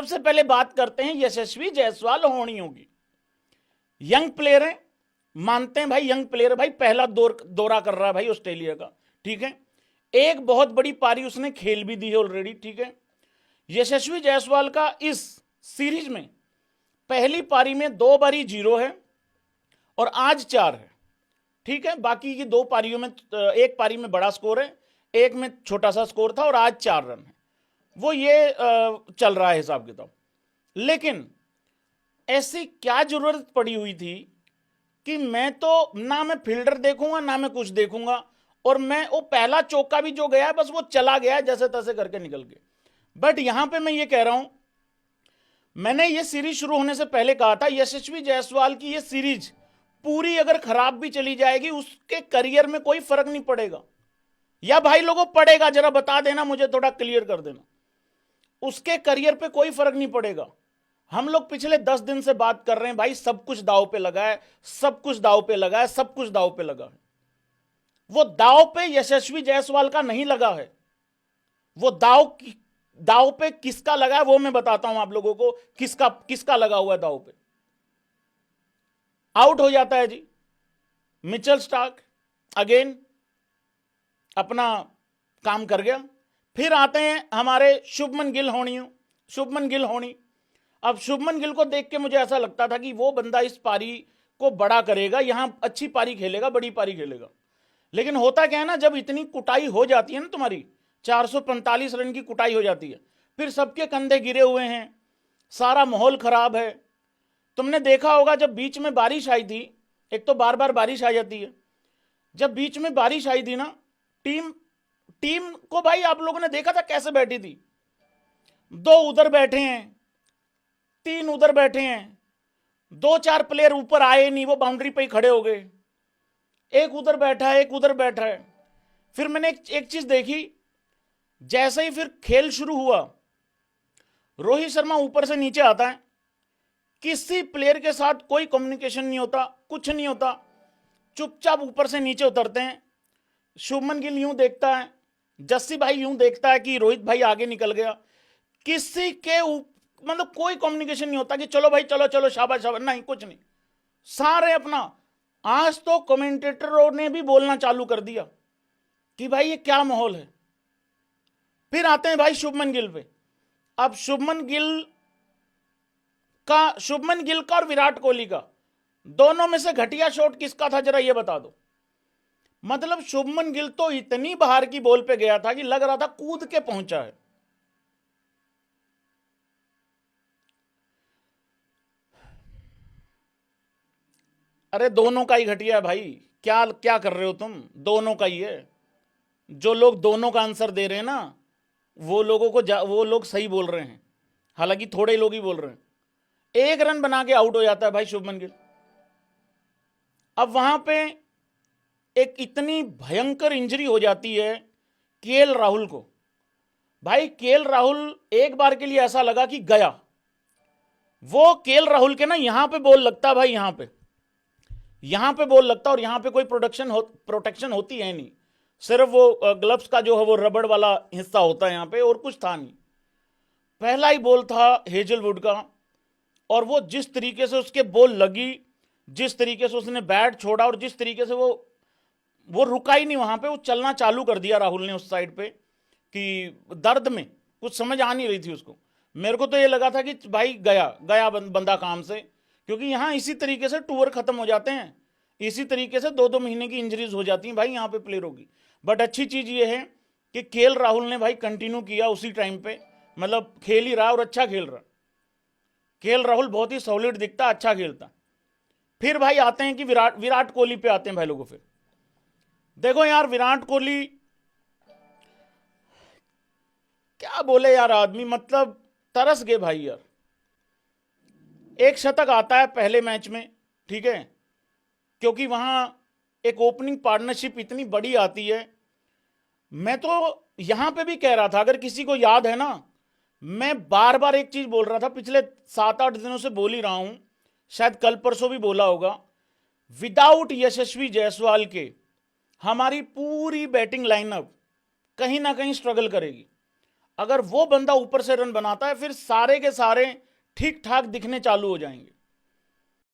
सबसे पहले बात करते हैं यशस्वी जायसवाल होनियों की। यंग प्लेयर है, मानते हैं भाई, यंग प्लेयर है भाई, पहला दौरा कर रहा है भाई ऑस्ट्रेलिया का, ठीक है। एक बहुत बड़ी पारी उसने खेल भी दी है ऑलरेडी, ठीक है। यशस्वी जायसवाल का इस सीरीज में पहली पारी में 2 बारी 0 है और आज 4 है, ठीक है। बाकी की 2 पारियों में, एक पारी में बड़ा स्कोर है, एक में छोटा सा स्कोर था और आज 4 रन है। वो ये चल रहा है हिसाब किताब। लेकिन ऐसी क्या जरूरत पड़ी हुई थी कि मैं तो ना मैं फील्डर देखूंगा ना मैं कुछ देखूंगा, और मैं वो पहला चौका भी जो गया बस वो चला गया जैसे तैसे करके निकल गए। बट यहां पे मैं ये कह रहा हूं, मैंने ये सीरीज शुरू होने से पहले कहा था यशस्वी जायसवाल की ये सीरीज पूरी अगर खराब भी चली जाएगी उसके करियर में कोई फर्क नहीं पड़ेगा। या भाई लोगों पड़ेगा, जरा बता देना मुझे, थोड़ा क्लियर कर देना। उसके करियर पे कोई फर्क नहीं पड़ेगा। हम लोग पिछले 10 दिन से बात कर रहे हैं भाई, सब कुछ दांव पे लगा है, सब कुछ दांव पे लगा है, सब कुछ दांव पे लगा है। वो दांव पे यशस्वी जायसवाल का नहीं लगा है। वो दांव पे किसका लगा है वो मैं बताता हूं आप लोगों को, किसका लगा हुआ है दांव पे। आउट हो जाता है जी मिचेल स्टार्क, अगेन अपना काम कर गया। फिर आते हैं हमारे शुभमन गिल होनी। अब शुभमन गिल को देख के मुझे ऐसा लगता था कि वो बंदा इस पारी को बड़ा करेगा, यहां अच्छी पारी खेलेगा, बड़ी पारी खेलेगा। लेकिन होता क्या है ना, जब इतनी कुटाई हो जाती है ना, तुम्हारी 445 रन की कुटाई हो जाती है, फिर सबके कंधे गिरे हुए हैं, सारा माहौल खराब है। तुमने देखा होगा जब बीच में बारिश आई थी, एक तो बार बार बारिश आ जाती है, जब बीच में बारिश आई थी ना, टीम को भाई आप लोगों ने देखा था कैसे बैठी थी। 2 उधर बैठे हैं, 3 उधर बैठे हैं, 2-4 प्लेयर ऊपर आए नहीं, वो बाउंड्री पे ही खड़े हो गए। एक उधर बैठा है, एक उधर बैठा है। फिर मैंने एक चीज देखी, जैसे ही फिर खेल शुरू हुआ, रोहित शर्मा ऊपर से नीचे आता है, किसी प्लेयर के साथ कोई कम्युनिकेशन नहीं होता, कुछ नहीं होता, चुपचाप ऊपर से नीचे उतरते हैं। शुभमन गिल यूं देखता है, जस्सी भाई यूं देखता है कि रोहित भाई आगे निकल गया। किसी के मतलब कोई कम्युनिकेशन नहीं होता कि चलो भाई चलो चलो शाबाश शाबाश, नहीं, कुछ नहीं, सारे अपना। आज तो कमेंटेटरों ने भी बोलना चालू कर दिया कि भाई ये क्या माहौल है। फिर आते हैं भाई शुभमन गिल पे। अब शुभमन गिल का और विराट कोहली का, दोनों में से घटिया शॉट किसका था जरा ये बता दो। मतलब शुभमन गिल तो इतनी बाहर की बॉल पे गया था कि लग रहा था कूद के पहुंचा है। अरे दोनों का ही घटिया है भाई, क्या क्या कर रहे हो तुम, दोनों का ही है। जो लोग दोनों का आंसर दे रहे हैं ना, वो लोग सही बोल रहे हैं, हालांकि थोड़े लोग ही बोल रहे हैं। 1 रन बना के आउट हो जाता है भाई शुभमन गिल। अब वहां पे एक इतनी भयंकर इंजरी हो जाती है केएल राहुल को। भाई केएल राहुल एक बार के लिए ऐसा लगा कि गया। वो केएल राहुल के ना यहां पे बॉल लगता भाई, यहां पे बॉल लगता, और यहां पे कोई प्रोटेक्शन होती है नहीं, सिर्फ वो ग्लव्स का जो है वो रबड़ वाला हिस्सा होता है यहां पे, और कुछ था नहीं। पहला ही बॉल था हेजलवुड का, और वो जिस तरीके से उसके बॉल लगी, जिस तरीके से उसने बैट छोड़ा, और जिस तरीके से वो रुका ही नहीं वहां पे, वो चलना चालू कर दिया राहुल ने उस साइड पे, कि दर्द में कुछ समझ आ नहीं रही थी उसको। मेरे को तो ये लगा था कि भाई गया बंदा काम से, क्योंकि यहां इसी तरीके से टूर खत्म हो जाते हैं, इसी तरीके से 2-2 महीने की इंजरीज हो जाती हैं भाई यहां पे प्लेयरों की। बट अच्छी चीज ये है कि केएल राहुल ने भाई कंटिन्यू किया उसी टाइम पे, मतलब खेल ही रहा और अच्छा खेल रहा। केएल राहुल बहुत ही सॉलिड दिखता, अच्छा खेलता। फिर भाई आते हैं कि विराट कोहली पे आते हैं भाई लोगों। फिर देखो यार, विराट कोहली क्या बोले यार, आदमी मतलब तरस गए भाई यार। एक शतक आता है पहले मैच में, ठीक है, क्योंकि वहां एक ओपनिंग पार्टनरशिप इतनी बड़ी आती है। मैं तो यहां पे भी कह रहा था, अगर किसी को याद है ना, मैं बार बार एक चीज बोल रहा था, पिछले 7-8 दिनों से बोल ही रहा हूं, शायद कल परसों भी बोला होगा, विदाउट यशस्वी जायसवाल के हमारी पूरी बैटिंग लाइनअप कहीं ना कहीं स्ट्रगल करेगी। अगर वो बंदा ऊपर से रन बनाता है फिर सारे के सारे ठीक ठाक दिखने चालू हो जाएंगे।